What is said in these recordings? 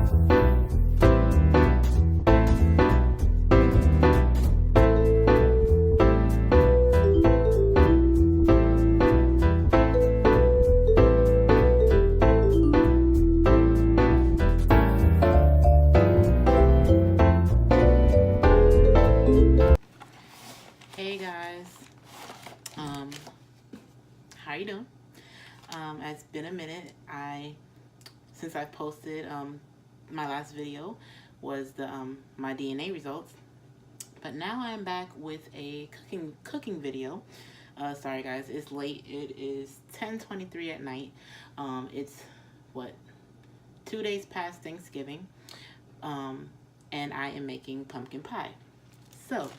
Hey guys, um, how you doing? It's been a minute. Since I posted my last video was the my DNA results, but now I'm back with a cooking video. Sorry guys, it's late. It is 10:23 at night. It's what 2 days past Thanksgiving, and I am making pumpkin pie. So.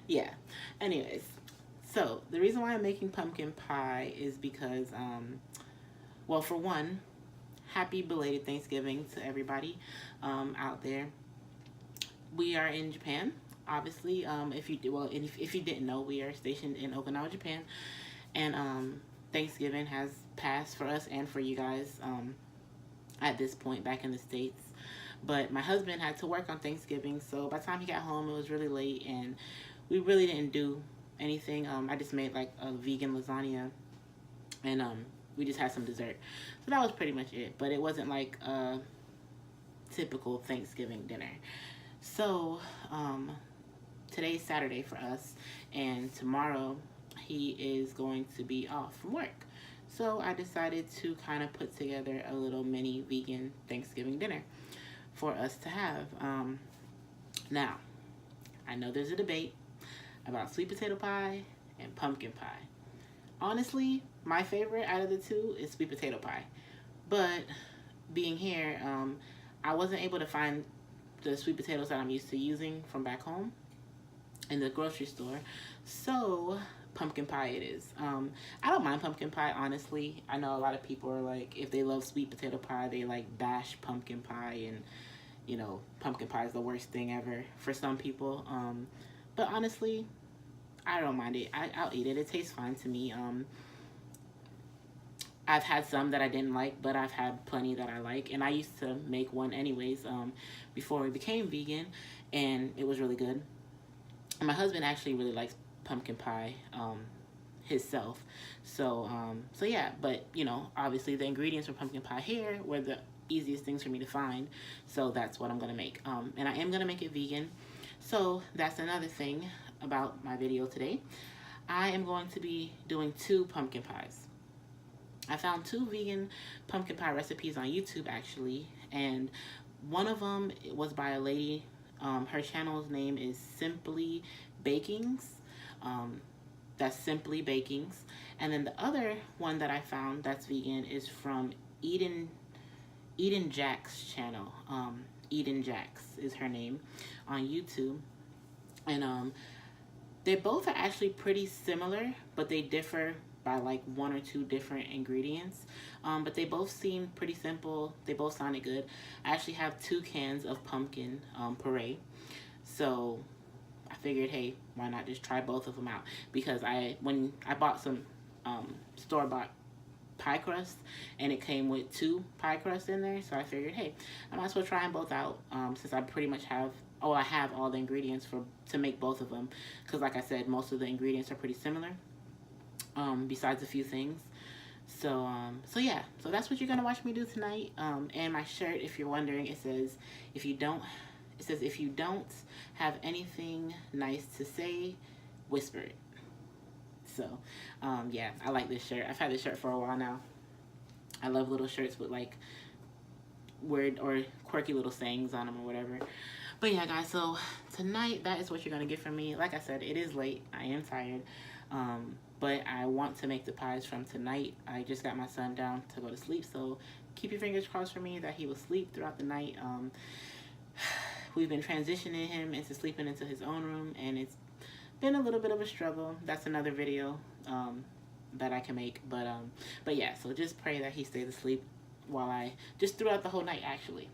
Yeah. Anyways, so the reason why I'm making pumpkin pie is because, well, for one, happy belated Thanksgiving to everybody out there. We are in Japan, obviously. If you didn't know, we are stationed in Okinawa, Japan, and Thanksgiving has passed for us and for you guys at this point back in the States. But my husband had to work on Thanksgiving, so by the time he got home, it was really late, and we really didn't do anything. I just made like a vegan lasagna, and we just had some dessert. So that was pretty much it, but it wasn't like a typical Thanksgiving dinner. So today's Saturday for us, and tomorrow he is going to be off from work. So I decided to kind of put together a little mini vegan Thanksgiving dinner for us to have. Now, I know there's a debate about sweet potato pie and pumpkin pie. Honestly, my favorite out of the two is sweet potato pie. But being here, I wasn't able to find the sweet potatoes that I'm used to using from back home in the grocery store. So pumpkin pie it is. I don't mind pumpkin pie, honestly. I know a lot of people are like, if they love sweet potato pie, they like bash pumpkin pie, and you know, pumpkin pie is the worst thing ever for some people. But honestly, I don't mind it. I'll eat it. It tastes fine to me. I've had some that I didn't like, but I've had plenty that I like. And I used to make one anyways before we became vegan, and it was really good. And my husband actually really likes pumpkin pie himself. So yeah, but you know, obviously the ingredients for pumpkin pie here were the easiest things for me to find, so that's what I'm gonna make. And I am gonna make it vegan. So that's another thing about my video today. I am going to be doing 2 pumpkin pies. I found 2 vegan pumpkin pie recipes on YouTube actually, and one of them was by a lady. Her channel's name is Simply Bakings. That's Simply Bakings. And then the other one that I found that's vegan is from Eden Jack's channel. Eden Jacks is her name on YouTube. And they both are actually pretty similar, but they differ by like 1 or 2 different ingredients. But they both seem pretty simple. They both sounded good. I actually have 2 cans of pumpkin puree. So I figured, hey, why not just try both of them out? Because when I bought some store-bought pie crust, and it came with 2 pie crusts in there, so I figured, hey, I might as well try them both out, since I pretty much have all the ingredients to make both of them, because like I said, most of the ingredients are pretty similar, besides a few things. So yeah, so that's what you're gonna watch me do tonight. And my shirt, if you're wondering, it says if you don't have anything nice to say, whisper it. So, yeah, I like this shirt. I've had this shirt for a while now. I love little shirts with like weird or quirky little sayings on them or whatever. But yeah, guys, so tonight, that is what you're going to get from me. Like I said, it is late. I am tired. But I want to make the pies from tonight. I just got my son down to go to sleep, so keep your fingers crossed for me that he will sleep throughout the night. We've been transitioning him into sleeping into his own room, and it's been a little bit of a struggle. That's another video that I can make, but yeah, so just pray that he stays asleep while just throughout the whole night, actually.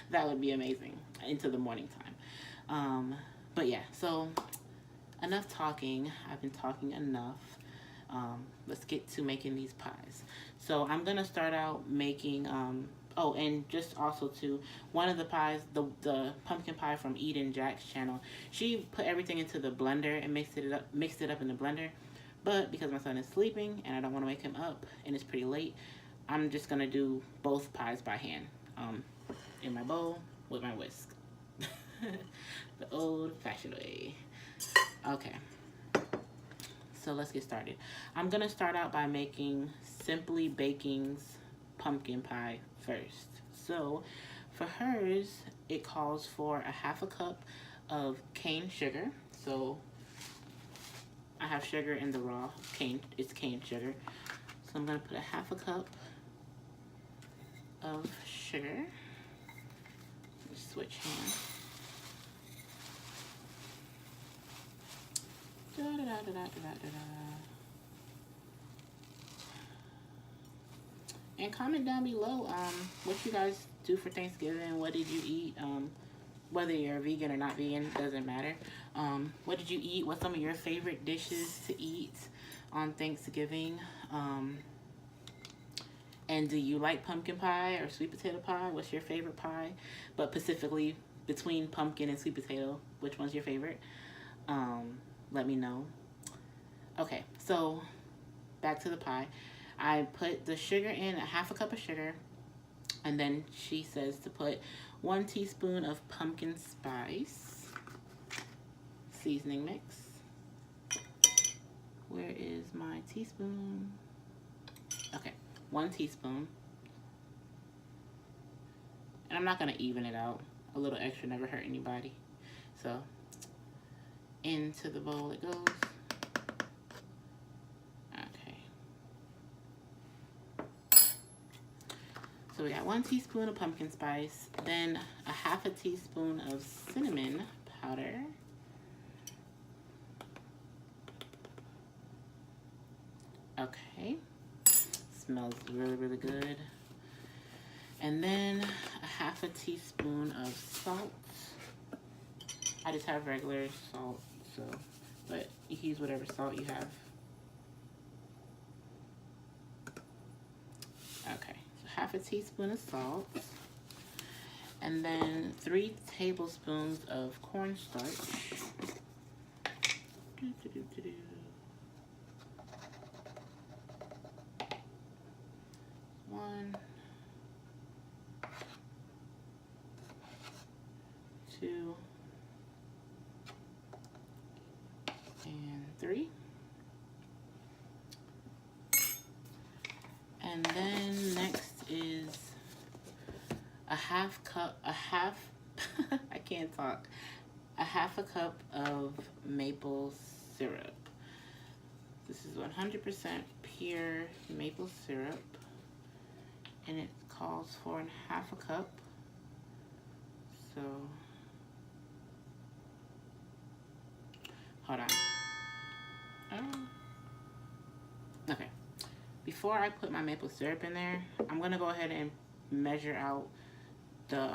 That would be amazing, into the morning time. But yeah, so enough talking. I've been talking enough. let's get to making these pies. So I'm gonna start out making oh, and just also to one of the pies, the pumpkin pie from Eden Jack's channel, she put everything into the blender and mixed it up in the blender. But because my son is sleeping and I don't want to wake him up and it's pretty late, I'm just gonna do both pies by hand, in my bowl with my whisk. The old-fashioned way. Okay, so let's get started. I'm gonna start out by making Simply Baking's pumpkin pie first. So for hers, it calls for a half a cup of cane sugar. So I have sugar in the raw cane, it's cane sugar. So I'm gonna put a half a cup of sugar. Switch hands. Da, da, da, da, da, da, da. And comment down below what you guys do for Thanksgiving. What did you eat? Whether you're vegan or not vegan, doesn't matter. What did you eat? What's some of your favorite dishes to eat on Thanksgiving? And do you like pumpkin pie or sweet potato pie? What's your favorite pie? But specifically between pumpkin and sweet potato, which one's your favorite? Let me know. Okay, so back to the pie. I put the sugar in, a half a cup of sugar, and then she says to put 1 teaspoon of pumpkin spice seasoning mix. Where is my teaspoon? Okay, 1 teaspoon. And I'm not gonna even it out. A little extra never hurt anybody. So into the bowl it goes. Okay. So we got 1 teaspoon of pumpkin spice, then a half a teaspoon of cinnamon powder. Okay. Smells really, really good. And then a half a teaspoon of salt. I just have regular salt, so, but you can use whatever salt you have. Okay, so half a teaspoon of salt. And then 3 tablespoons of cornstarch. One, 2, and 3. And then next is a half, I can't talk, a half a cup of maple syrup. This is 100% pure maple syrup, and it calls for half a cup. So, hold on. Okay. Before I put my maple syrup in there, I'm gonna go ahead and measure out the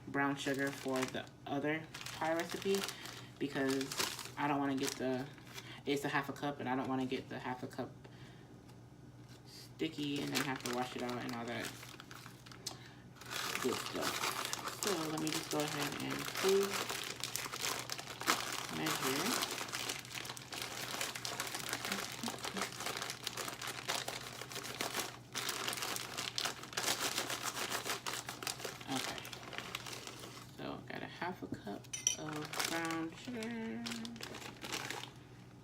brown sugar for the other pie recipe, because I don't want to get it's a half a cup, and I don't want to get the half a cup sticky and then have to wash it out and all that good stuff. So let me just go ahead and measure. Okay, so got a half a cup of brown sugar,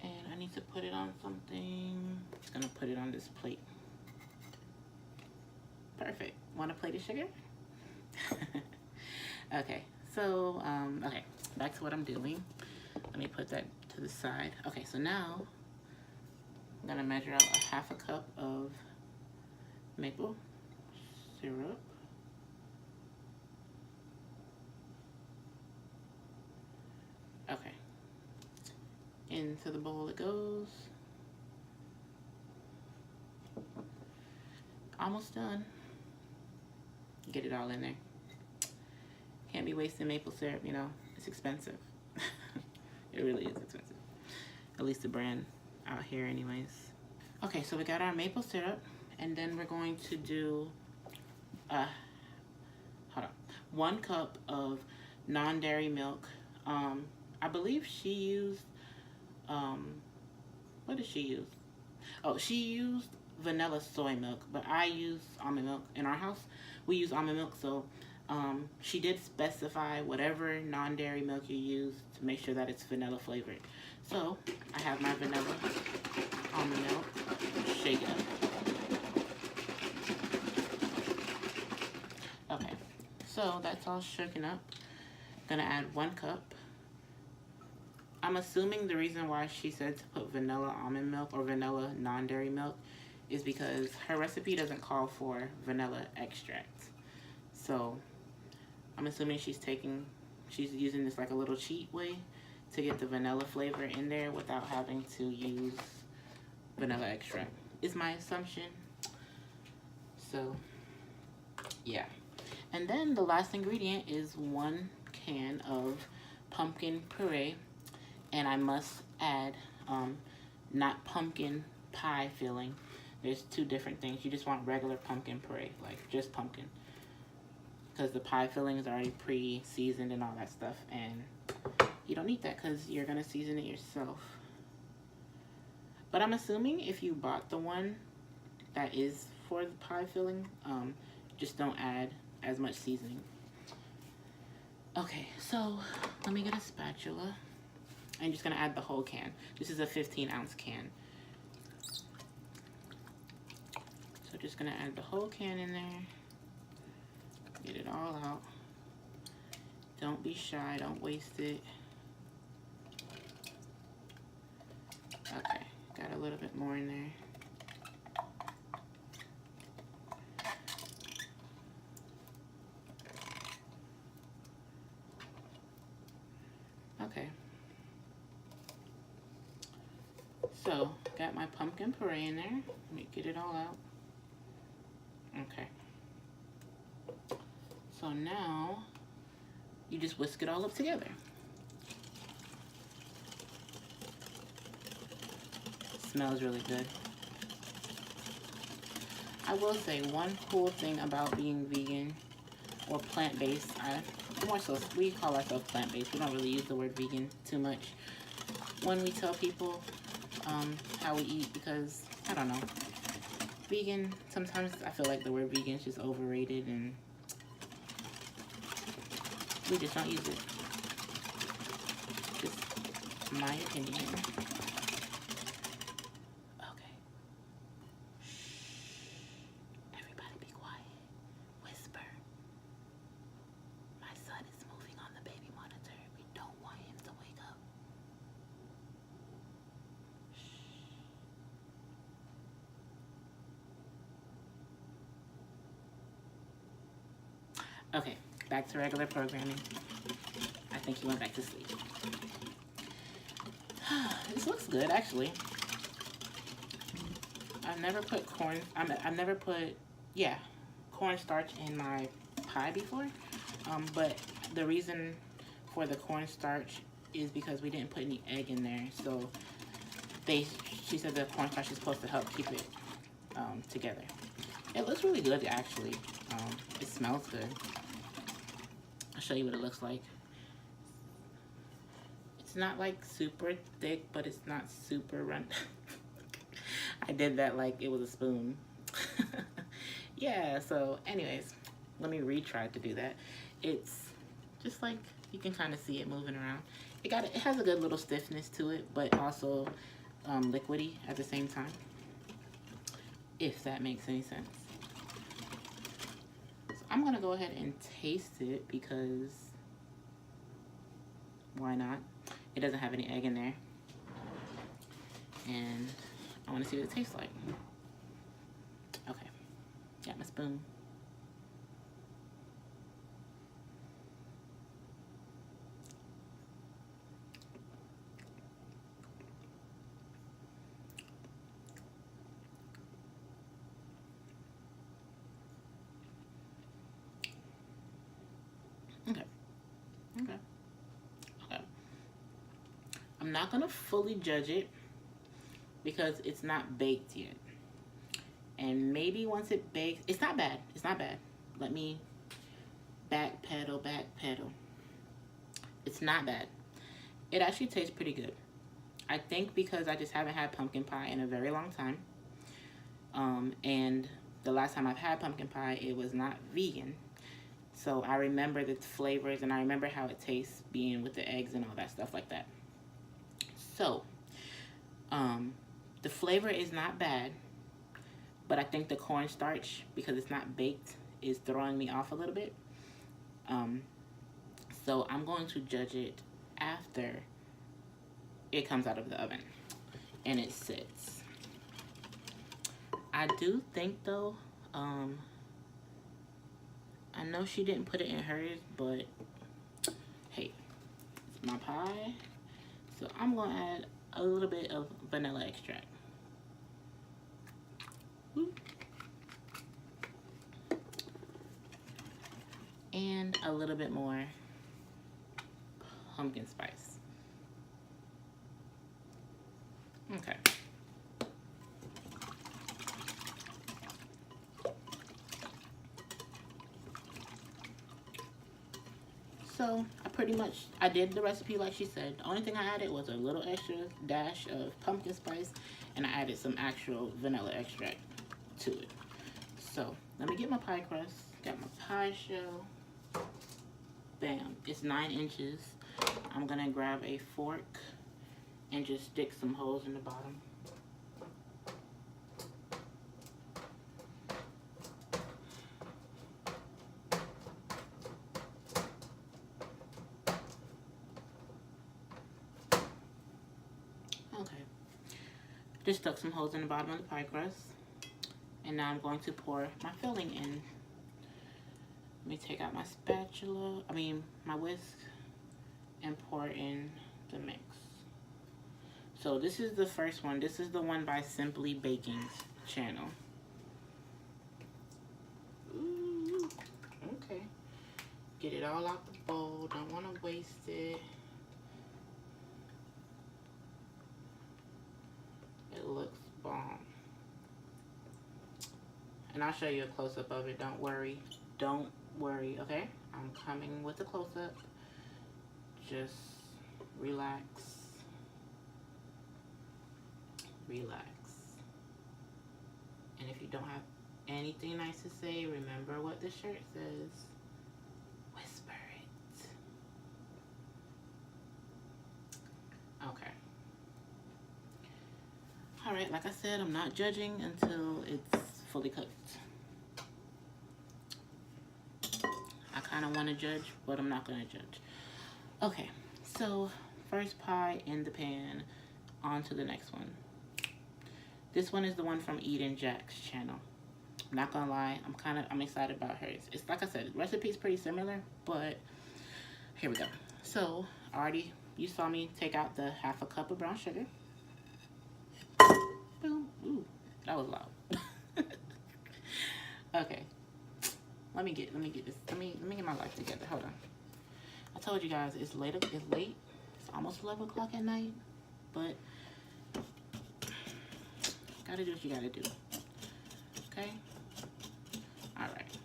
and I need to put it on something. Just gonna put it on this plate. Perfect. Want a plate of sugar? Okay, so okay, back to what I'm doing. Let me put that to the side. Okay, so now I'm gonna measure out a half a cup of maple syrup. Okay, into the bowl it goes. Almost done. Get it all in there. Can't be wasting maple syrup, you know, it's expensive. It really is expensive. At least the brand out here anyways. Okay, so we got our maple syrup, and then we're going to do, uh, hold on, 1 cup of non-dairy milk. I believe she used, um, what did she use? Oh, she used vanilla soy milk, but I use almond milk. In our house, we use almond milk, so she did specify whatever non-dairy milk you use to make sure that it's vanilla flavored. So I have my vanilla almond milk, shake it up. Okay, so that's all shaken up. Gonna add 1 cup. I'm assuming the reason why she said to put vanilla almond milk or vanilla non-dairy milk is because her recipe doesn't call for vanilla extract. So I'm assuming she's using this like a little cheat way to get the vanilla flavor in there without having to use vanilla extract, is my assumption. So yeah. And then the last ingredient is 1 can of pumpkin puree. And I must add, not pumpkin pie filling. There's 2 different things. You just want regular pumpkin puree, like just pumpkin. Because the pie filling is already pre-seasoned and all that stuff. And you don't need that because you're going to season it yourself. But I'm assuming if you bought the one that is for the pie filling, just don't add as much seasoning. Okay, so let me get a spatula. I'm just gonna add the whole can. This is a 15-ounce can. So just gonna add the whole can in there. Get it all out. Don't be shy, don't waste it. Okay, got a little bit more in there. Okay. So, got my pumpkin puree in there. Let me get it all out. Okay. So now, you just whisk it all up together. Smells really good. I will say one cool thing about being vegan or plant-based, more so we call ourselves plant-based. We don't really use the word vegan too much when we tell people how we eat, because I don't know, vegan, sometimes I feel like the word vegan is just overrated and we just don't use it. Just my opinion. Okay. Shh. Everybody be quiet. Whisper. My son is moving on the baby monitor. We don't want him to wake up. Okay, back to regular programming. I think he went back to sleep. This looks good, actually. I've never put cornstarch in my pie before. But the reason for the cornstarch is because we didn't put any egg in there. So she said the cornstarch is supposed to help keep it together. It looks really good, actually. It smells good. I'll show you what it looks like. It's not like super thick, but it's not super run. I did that like it was a spoon. Yeah, so anyways, let me retry to do that. It's just like, you can kind of see it moving around. It has a good little stiffness to it, but also liquidy at the same time, if that makes any sense. I'm gonna go ahead and taste it because why not? It doesn't have any egg in there. And I wanna see what it tastes like. Okay, got my spoon. Okay. I'm not gonna fully judge it because it's not baked yet. And maybe once it bakes, it's not bad. It's not bad. Let me backpedal. It's not bad. It actually tastes pretty good. I think because I just haven't had pumpkin pie in a very long time. And the last time I've had pumpkin pie, it was not vegan. So I remember the flavors and I remember how it tastes being with the eggs and all that stuff like that. So, the flavor is not bad, but I think the cornstarch, because it's not baked, is throwing me off a little bit. So I'm going to judge it after it comes out of the oven and it sits. I do think though, I know she didn't put it in hers, but hey, it's my pie. So I'm gonna add a little bit of vanilla extract. And a little bit more pumpkin spice. Okay. So I did the recipe like she said. The only thing I added was a little extra dash of pumpkin spice, and I added some actual vanilla extract to it. So let me get my pie crust. Got my pie shell. Bam, it's 9 inches. I'm gonna grab a fork and just stick some holes in the bottom. Okay, just stuck some holes in the bottom of the pie crust. And now I'm going to pour my filling in. Let me take out my spatula, my whisk, and pour in the mix. So this is the first one. This is the one by Simply Baking's channel. Ooh, okay. Get it all out the bowl. Don't want to waste it. It looks bomb. And I'll show you a close-up of it. Don't worry. Don't worry, okay? I'm coming with a close-up. Just relax. Relax. And if you don't have anything nice to say, remember what the shirt says. Whisper it. Okay. Alright, like I said, I'm not judging until it's fully cooked. I kind of want to judge, but I'm not going to judge. Okay, so first pie in the pan, on to the next one. This one is the one from Eden Jack's channel. I'm not gonna lie, I'm excited about hers. It's like I said, the recipe is pretty similar, but here we go. So you saw me take out the 1/2 cup of brown sugar. Boom. Ooh, that was loud. Okay, let me get this. Let me get my life together. Hold on. I told you guys it's late. It's almost 11 o'clock at night, but gotta do what you gotta do. Okay. All right.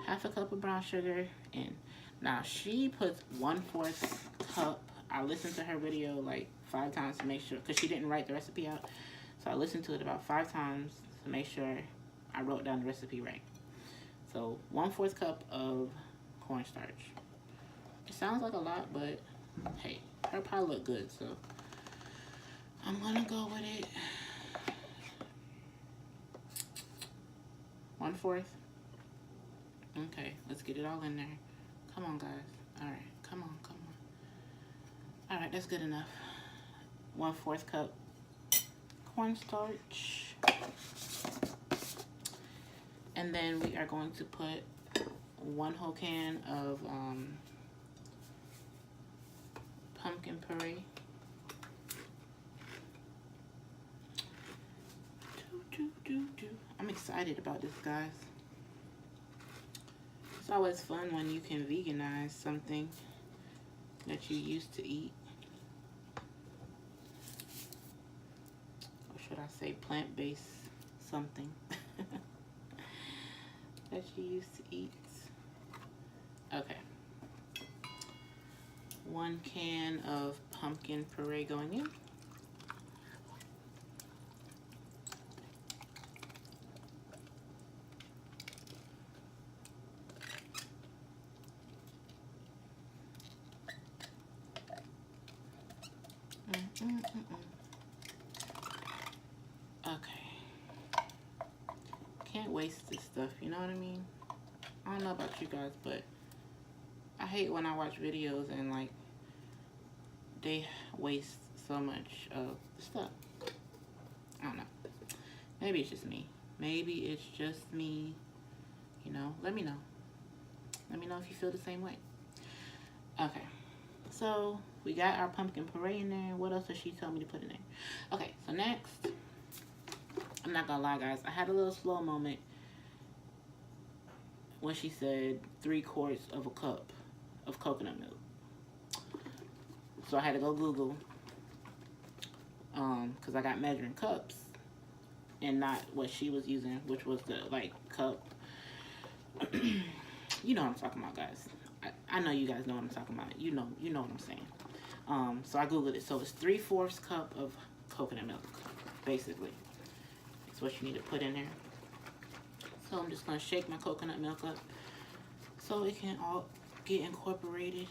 1/2 cup of brown sugar in. Now she puts 1/4 cup. I listened to her video like 5 times to make sure, because she didn't write the recipe out. So I listened to it about 5 times to make sure I wrote down the recipe right. So 1/4 cup of cornstarch. It sounds like a lot, but hey, her pie look good, so I'm gonna go with it. 1/4. Okay, let's get it all in there. Come on, guys. All right, come on. All right, that's good enough. 1/4 cup cornstarch. And then we are going to put 1 whole can of pumpkin puree. I'm excited about this, guys. It's always fun when you can veganize something that you used to eat. would I say, plant-based something that she used to eat. Okay. 1 can of pumpkin puree going in. Okay. Can't waste this stuff, you know what I mean? I don't know about you guys, but I hate when I watch videos and like they waste so much of the stuff. I don't know. Maybe it's just me. Maybe it's just me. You know, let me know. Let me know if you feel the same way. Okay. So we got our pumpkin puree in there. What else does she tell me to put in there? Okay, so next, I'm not gonna lie, guys. I had a little slow moment when she said 3/4 of a cup of coconut milk. So I had to go Google, because I got measuring cups and not what she was using, which was the like cup. You know what I'm talking about, guys. I know you guys know what I'm talking about. You know what I'm saying. So I Googled it. So it's 3/4 cup of coconut milk, basically. It's what you need to put in there. So I'm just gonna shake my coconut milk up so it can all get incorporated.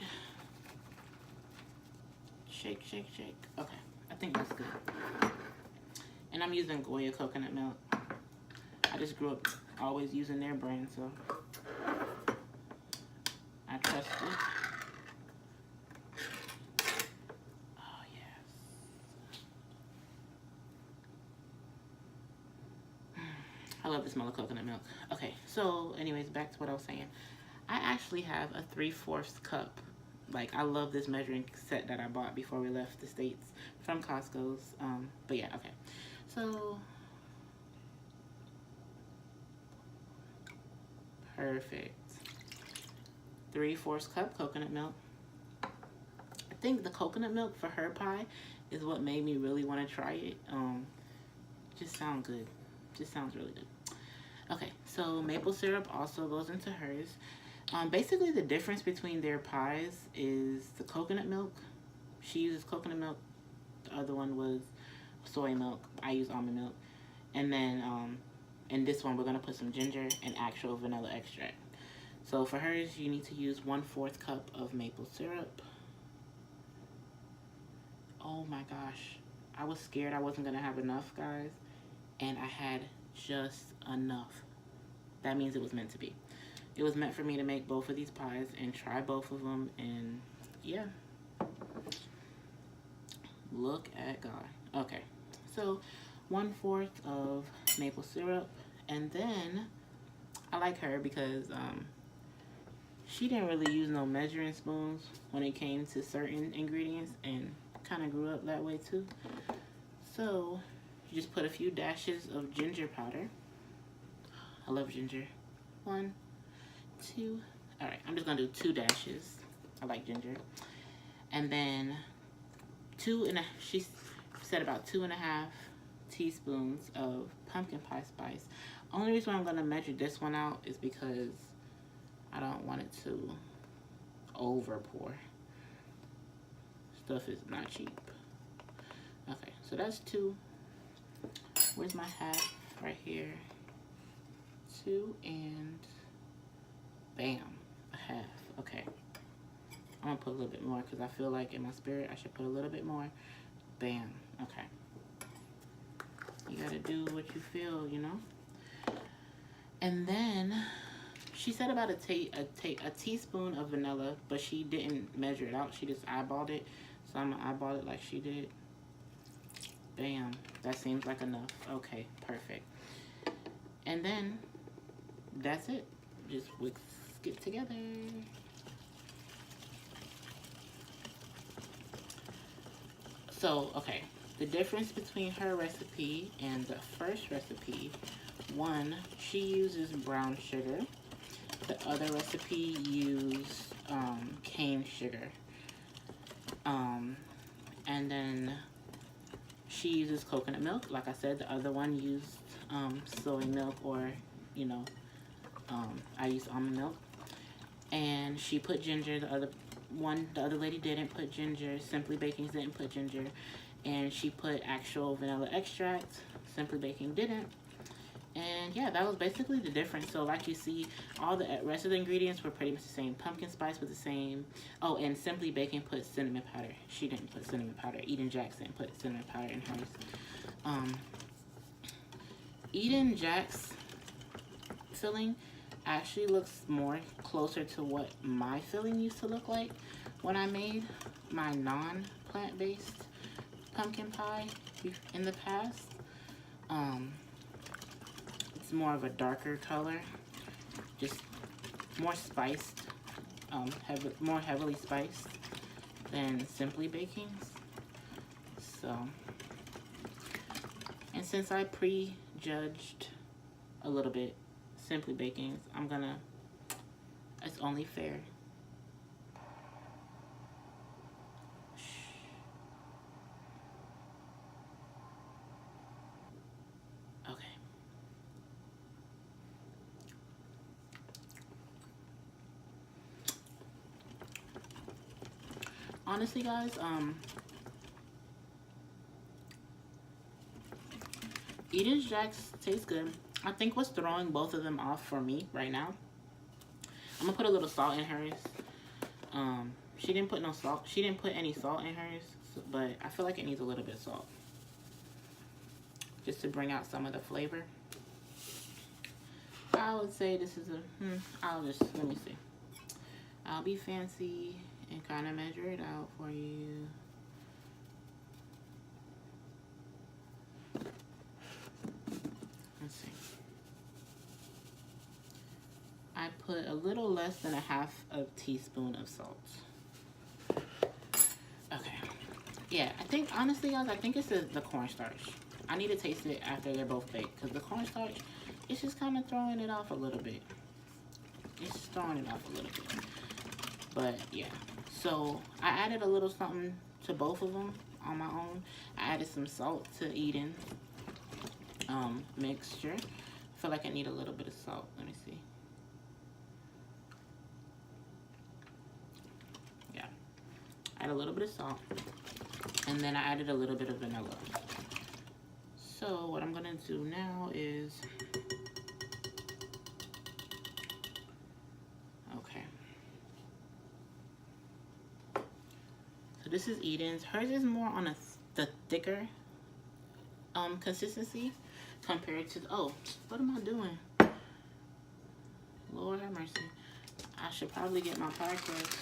Shake, shake, shake. Okay, I think that's good. And I'm using Goya coconut milk. I just grew up always using their brand, so I trust it. Oh, yes. I love the smell of coconut milk. Okay, so anyways, back to what I was saying. I actually have a 3/4 cup. Like, I love this measuring set that I bought before we left the States from Costco's. But yeah, okay. So, perfect. 3/4 cup coconut milk. I think the coconut milk for her pie is what made me really want to try it. Just sounds good. Just sounds really good. Okay, so maple syrup also goes into hers. Basically, the difference between their pies is the coconut milk. She uses coconut milk. The other one was soy milk. I use almond milk. And then in this one, we're going to put some ginger and actual vanilla extract. So for hers, you need to use 1/4 cup of maple syrup. Oh my gosh. I was scared I wasn't going to have enough, guys. And I had just enough. That means it was meant to be. It was meant for me to make both of these pies and try both of them, and yeah. Look at God. Okay, so 1/4 of maple syrup, and then I like her because she didn't really use no measuring spoons when it came to certain ingredients, and kind of grew up that way too. So you just put a few dashes of ginger powder. I love ginger. 1, 2. All right, I'm just gonna do 2 dashes. I like ginger. And then she said about 2.5 teaspoons of pumpkin pie spice. Only reason why I'm gonna measure this one out is because I don't want it to over pour. Stuff is not cheap. Okay, so that's 2. Where's my half? Right here. 2 and bam, a half. Okay, I'm gonna put a little bit more because I feel like in my spirit I should put a little bit more. Bam. Okay, you gotta do what you feel, you know. And then she said about a teaspoon of vanilla, but she didn't measure it out. She just eyeballed it, so I'm gonna eyeball it like she did. Bam, that seems like enough. Okay, perfect. And then that's it. Just whisk it together. So, okay, the difference between her recipe and the first recipe, one, she uses brown sugar. The other recipe used cane sugar. And then She uses coconut milk. Like I said, the other one used soy milk, or, you know, I used almond milk. And she put ginger. The other lady didn't put ginger. Simply Baking's didn't put ginger. And she put actual vanilla extract. Simply Baking didn't. And yeah, that was basically the difference. So like you see, all the rest of the ingredients were pretty much the same. Pumpkin spice was the same. Oh, and Simply Baking put cinnamon powder. She didn't put cinnamon powder. Eden Jackson put cinnamon powder in hers. Eden Jack's filling actually looks more closer to what my filling used to look like when I made my non-plant-based pumpkin pie in the past. It's more of a darker color, just more spiced, more heavily spiced than Simply Baking's. So, and since I prejudged a little bit Simply Baking's, it's only fair. Okay. Honestly, guys, Eden Jack's tastes good. I think what's throwing both of them off for me right now, I'm gonna put a little salt in hers. She didn't put no salt. She didn't put any salt in hers, but I feel like it needs a little bit of salt, just to bring out some of the flavor. I would say this is let me see. I'll be fancy and kind of measure it out for you. Let's see. I put a little less than a half a teaspoon of salt. Okay. Yeah, I think, honestly, guys, I think it's the cornstarch. I need to taste it after they're both baked, because the cornstarch, it's just kind of throwing it off a little bit. It's throwing it off a little bit. But, yeah. So, I added a little something to both of them on my own. I added some salt to Eden mixture. I feel like I need a little bit of salt. Let me see. Yeah. Add a little bit of salt. And then I added a little bit of vanilla. So what I'm gonna do now is, okay. So this is Eden's. Hers is more on the thicker consistency compared to, oh, what am I doing? Lord have mercy. I should probably get my pie crust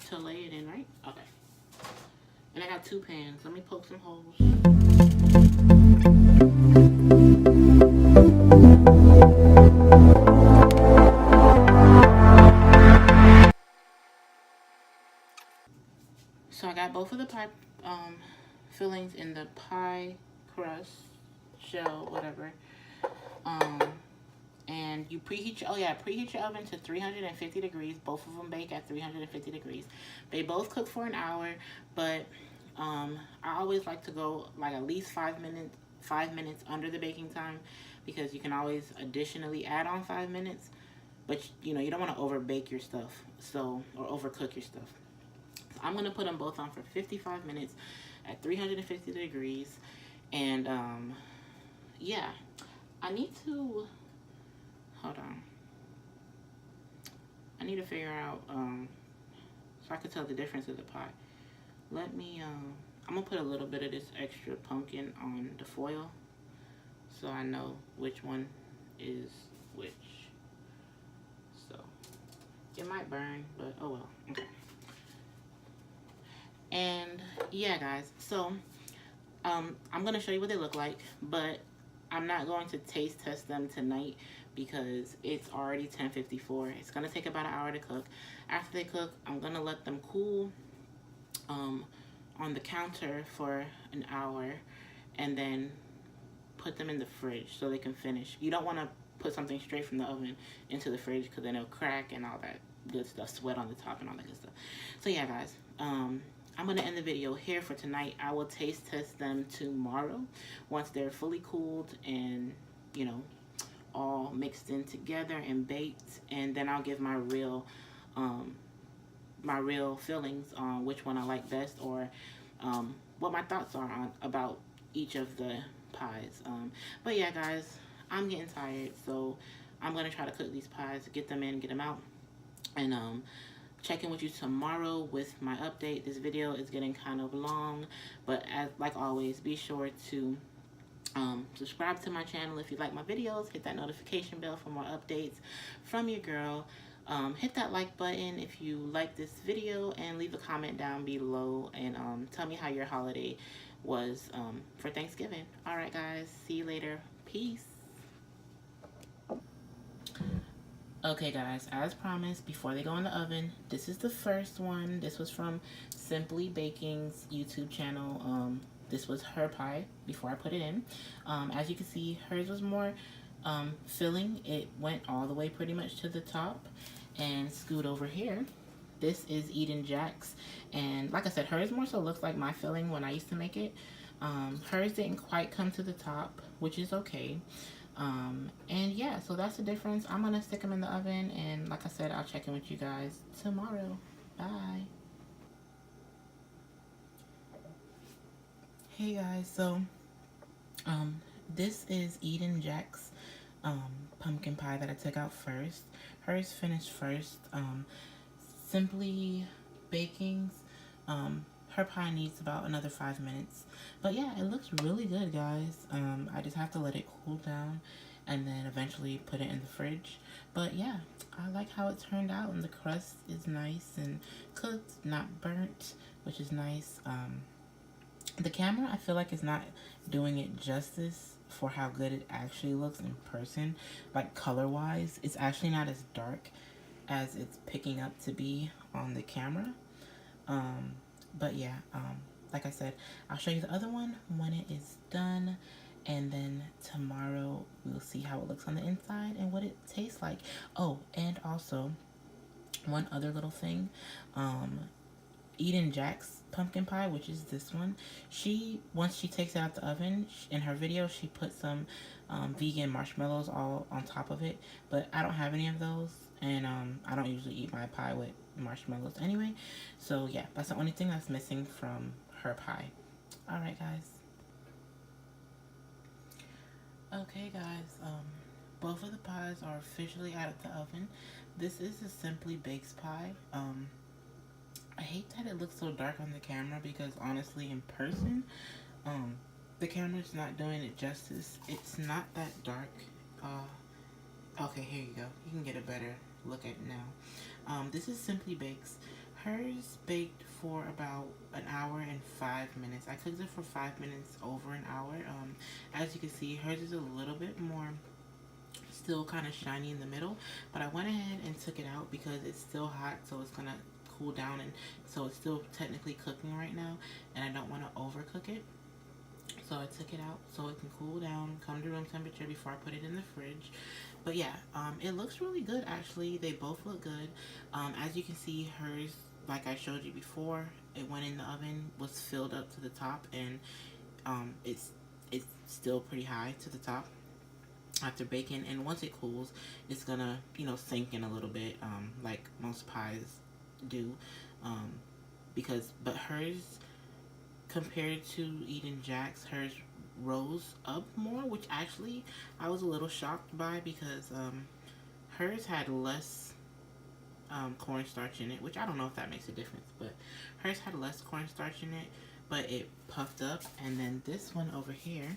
to lay it in, right? Okay. And I got 2 pans. Let me poke some holes. So I got both of the pie fillings in the pie crust, shell, whatever. And you preheat your oven to 350 degrees. Both of them bake at 350 degrees. They both cook for an hour, but I always like to go like at least 5 minutes under the baking time, because you can always additionally add on 5 minutes, but you know, you don't want to over bake your stuff, or overcook your stuff. So I'm gonna put them both on for 55 minutes at 350 degrees. And yeah, I need to, hold on, I need to figure out so I can tell the difference of the pie. Let me I'm gonna put a little bit of this extra pumpkin on the foil, so I know which one is which. So it might burn, but oh well. Okay. And yeah, guys, so I'm gonna show you what they look like, but I'm not going to taste test them tonight because it's already 10:54. It's gonna take about an hour to cook. After they cook, I'm gonna let them cool on the counter for an hour, and then put them in the fridge so they can finish. You don't want to put something straight from the oven into the fridge, because then it'll crack and all that good stuff, sweat on the top and all that good stuff. So yeah, guys, I'm going to end the video here for tonight. I will taste test them tomorrow once they're fully cooled and, you know, all mixed in together and baked. And then I'll give um, my real feelings on which one I like best, or what my thoughts are on about each of the pies. But yeah, guys, I'm getting tired, so I'm gonna try to cook these pies, get them in, get them out, and check in with you tomorrow with my update. This video is getting kind of long, but as like always, be sure to subscribe to my channel if you like my videos. Hit that notification bell for more updates from your girl. Hit that like button if you like this video, and leave a comment down below and tell me how your holiday was for Thanksgiving. All right, guys. See you later. Peace. Okay, guys, as promised, before they go in the oven, this is the first one. This was from Simply Baking's YouTube channel. This was her pie before I put it in. As you can see, hers was more filling. It went all the way pretty much to the top. And scoot over here, this is Eden Jack's, and like I said, hers more so looks like my filling when I used to make it. Hers didn't quite come to the top, which is okay. And yeah, so that's the difference. I'm gonna stick them in the oven, and like I said, I'll check in with you guys tomorrow. Bye. Hey guys, so this is Eden Jack's pumpkin pie that I took out first. Hers finished first. Simply Baking's, her pie needs about another 5 minutes. But yeah, it looks really good, guys. I just have to let it cool down and then eventually put it in the fridge. But yeah, I like how it turned out, and the crust is nice and cooked, not burnt, which is nice. The camera, I feel like, is not doing it justice for how good it actually looks in person. Like, color-wise, it's actually not as dark as it's picking up to be on the camera. But yeah, like I said, I'll show you the other one when it is done, and then tomorrow we'll see how it looks on the inside and what it tastes like. Oh, and also, one other little thing, Eden Jack's pumpkin pie, which is this one, once she takes it out the oven, in her video, she put some vegan marshmallows all on top of it, but I don't have any of those, and I don't usually eat my pie with marshmallows anyway, so yeah, that's the only thing that's missing from her pie. Alright, guys. Okay, guys, both of the pies are officially out of the oven. This is a Simply Bakes pie. I hate that it looks so dark on the camera, because honestly, in person, the camera's not doing it justice. It's not that dark. Okay, here you go. You can get a better look at it now. This is Simply Bakes. Hers baked for about an hour and 5 minutes. I cooked it for 5 minutes over an hour. As you can see, hers is a little bit more still kind of shiny in the middle, but I went ahead and took it out because it's still hot, so it's gonna cool down, and so it's still technically cooking right now, and I don't want to overcook it, so I took it out so it can cool down, come to room temperature before I put it in the fridge. But yeah, it looks really good, actually. They both look good. As you can see, hers, like I showed you before, it went in the oven, was filled up to the top, and it's still pretty high to the top after baking, and once it cools, it's gonna, you know, sink in a little bit, like most pies do, but hers, compared to Eden Jack's, hers rose up more, which actually I was a little shocked by, because hers had less cornstarch in it, which I don't know if that makes a difference, but hers had less cornstarch in it, but it puffed up. And then this one over here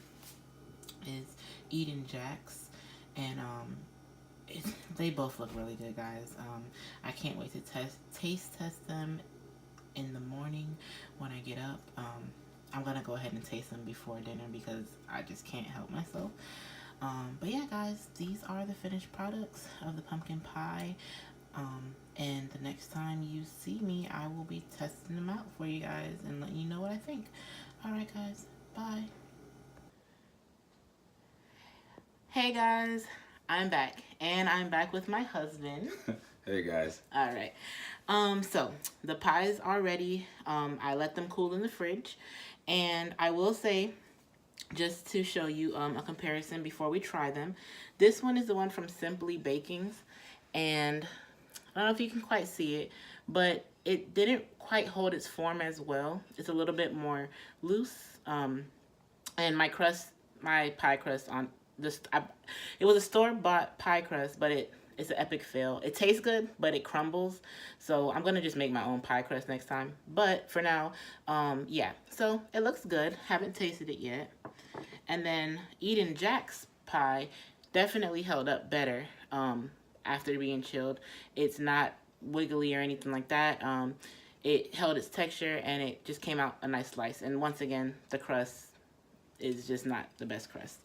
is Eden Jack's, and they both look really good, guys. I can't wait to taste test them in the morning when I get up. I'm gonna go ahead and taste them before dinner because I just can't help myself. But yeah, guys, these are the finished products of the pumpkin pie. And the next time you see me, I will be testing them out for you guys and letting you know what I think. Alright, guys, bye. Hey guys, I'm back, and I'm back with my husband. Hey guys. All right. So the pies are ready. I let them cool in the fridge, and I will say, just to show you a comparison before we try them, this one is the one from Simply Bakings, and I don't know if you can quite see it, but it didn't quite hold its form as well. It's a little bit more loose. And my pie crust on this, it was a store bought pie crust, but it's an epic fail. It tastes good, but it crumbles. So I'm gonna just make my own pie crust next time. But for now, yeah. So it looks good. Haven't tasted it yet. And then Eden Jack's pie definitely held up better after being chilled. It's not wiggly or anything like that. It held its texture and it just came out a nice slice. And once again, the crust is just not the best crust.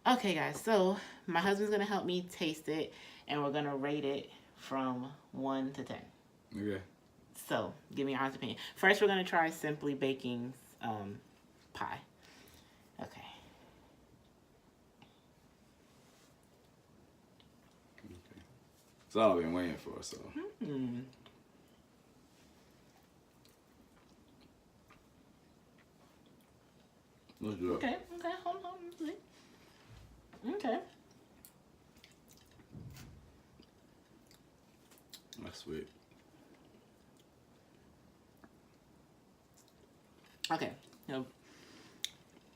Okay, guys, so my husband's gonna help me taste it, and we're gonna rate it from 1 to 10. Okay. So, give me your honest opinion. First, we're gonna try Simply Baking's pie. Okay. It's all I've been waiting for, so. Hmm. Let's do it. Okay, hold on. Okay. That's sweet. Okay. Now,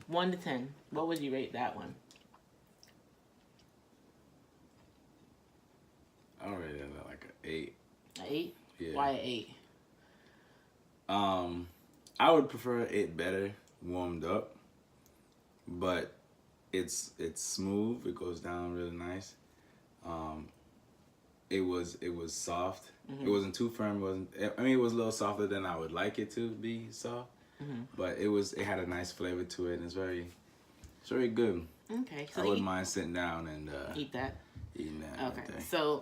1 to 10. What would you rate that one? I rated it like an 8. An 8? Yeah. Why an 8? I would prefer it better warmed up, but it's smooth. It goes down really nice. It was soft. Mm-hmm. It wasn't too firm. It was a little softer than I would like it to be soft. Mm-hmm. But it had a nice flavor to it, and it's very good. Okay. So I wouldn't mind sitting down and eat that. eating that.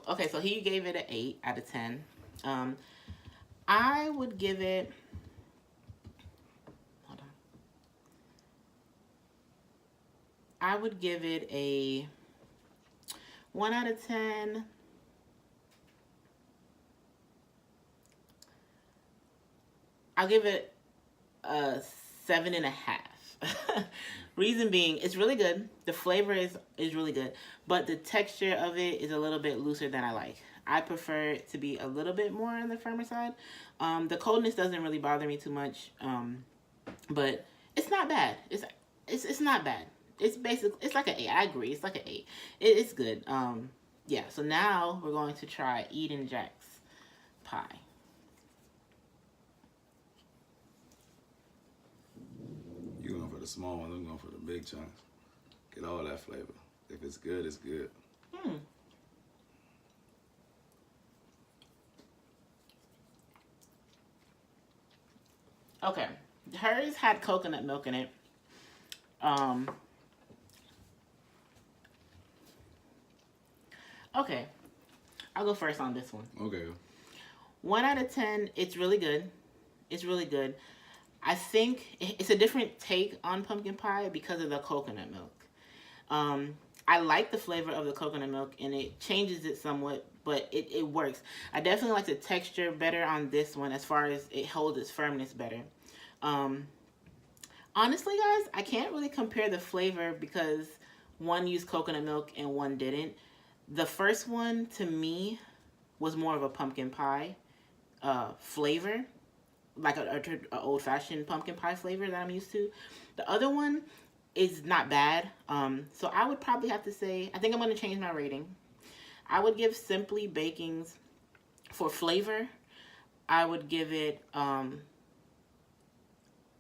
Okay. So he gave it an 8 out of 10. I would give it. Hold on. I would give it a 1 out of 10. I'll give it a 7.5. Reason being, it's really good. The flavor is really good, but the texture of it is a little bit looser than I like. I prefer it to be a little bit more on the firmer side. The coldness doesn't really bother me too much, but it's not bad. It's not bad. It's like an 8. I agree. It's like an 8. It's good. Yeah. So now we're going to try Eden Jack's pie. You going for the small one? I'm going for the big chunks. Get all that flavor. If it's good, it's good. Okay. Hers had coconut milk in it. Okay. I'll go first on this one. Okay. 1 out of 10, it's really good. It's really good. I think it's a different take on pumpkin pie because of the coconut milk. I like the flavor of the coconut milk, and it changes it somewhat, but it works. I definitely like the texture better on this one as far as it holds its firmness better. Honestly, guys, I can't really compare the flavor because one used coconut milk and one didn't. The first one, to me, was more of a pumpkin pie flavor, like a old-fashioned pumpkin pie flavor that I'm used to. The other one is not bad. So I would probably have to say, I think I'm going to change my rating. I would give Simply Baking's, for flavor, I would give it a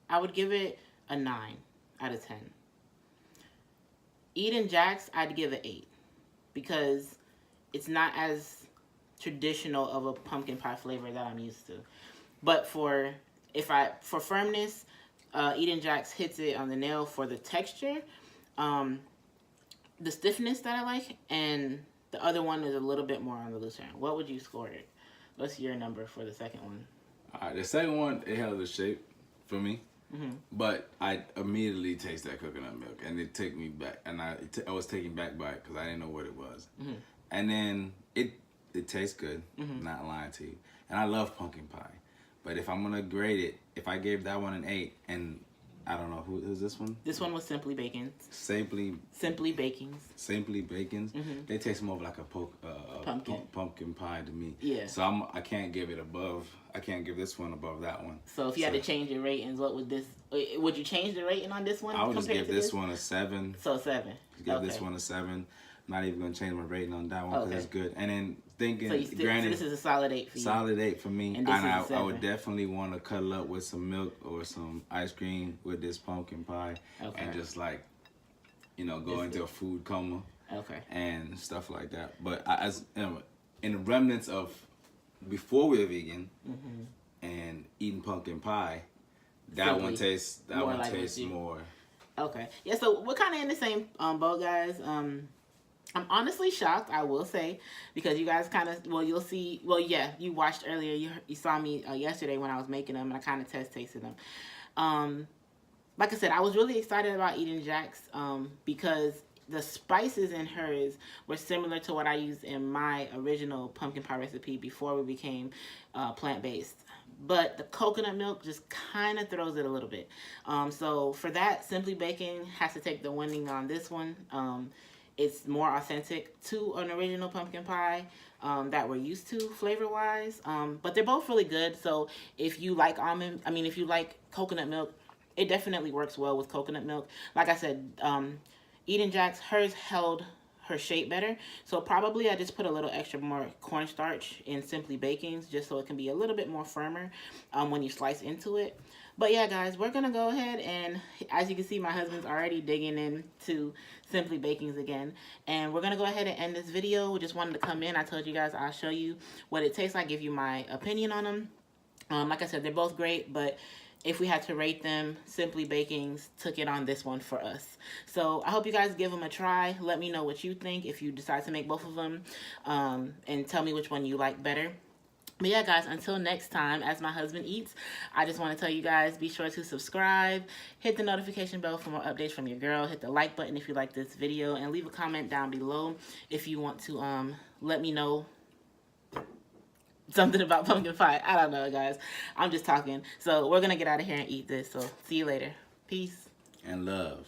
9 out of 10. Eden Jack's, I'd give it 8 because it's not as traditional of a pumpkin pie flavor that I'm used to. But for firmness, Eden Jack's hits it on the nail for the texture, the stiffness that I like, and the other one is a little bit more on the looser end. What would you score it? What's your number for the second one? All right, the second one, it held the shape for me. Mm-hmm. But I immediately taste that coconut milk, and it took me back, and I was taken back by it because I didn't know what it was. Mm-hmm. And then it tastes good. Not lying to you. And I love pumpkin pie. But if I'm gonna grade it, if I gave that one an 8, and I don't know who's this one. This one was Simply Bacon's. Simply Bacon's. Simply Bacon's. They taste more of like a pumpkin pie to me. Yeah. So I can't give it above. I can't give this one above that one. So if you had to change your ratings, what would this? Would you change the rating on this one? I would just give this one a 7. So 7. Give this one a 7. Not even gonna change my rating on that one because it's good. And then thinking, so granted, this is a solid 8 for you. Solid 8 for me. And I would definitely want to cuddle up with some milk or some ice cream with this pumpkin pie, and just like, go into a food coma. Okay. And stuff like that. But as in the remnants of before we were vegan and eating pumpkin pie, that one tastes more. Okay. Yeah. So we're kind of in the same boat, guys. I'm honestly shocked, I will say, because you guys kind of, you'll see, you watched earlier, you saw me yesterday when I was making them, and I kind of tasted them. Like I said, I was really excited about eating Jack's because the spices in hers were similar to what I used in my original pumpkin pie recipe before we became plant-based. But the coconut milk just kind of throws it a little bit. So for that, Simply Baking has to take the winning on this one. It's more authentic to an original pumpkin pie that we're used to flavor-wise. But they're both really good. So if you like if you like coconut milk, it definitely works well with coconut milk. Like I said, Eden Jack's, hers held her shape better. So probably I just put a little extra more cornstarch in Simply Baking's just so it can be a little bit more firmer when you slice into it. But yeah, guys, we're going to go ahead and, as you can see, my husband's already digging into Simply Baking's again. And we're going to go ahead and end this video. We just wanted to come in. I told you guys I'll show you what it tastes like, give you my opinion on them. Like I said, they're both great, but if we had to rate them, Simply Baking's took it on this one for us. So I hope you guys give them a try. Let me know what you think if you decide to make both of them, and tell me which one you like better. But yeah, guys, until next time, as my husband eats, I just want to tell you guys, be sure to subscribe, hit the notification bell for more updates from your girl, hit the like button if you like this video, and leave a comment down below if you want to let me know something about pumpkin pie. I don't know, guys. I'm just talking. So we're going to get out of here and eat this. So see you later. Peace. And love.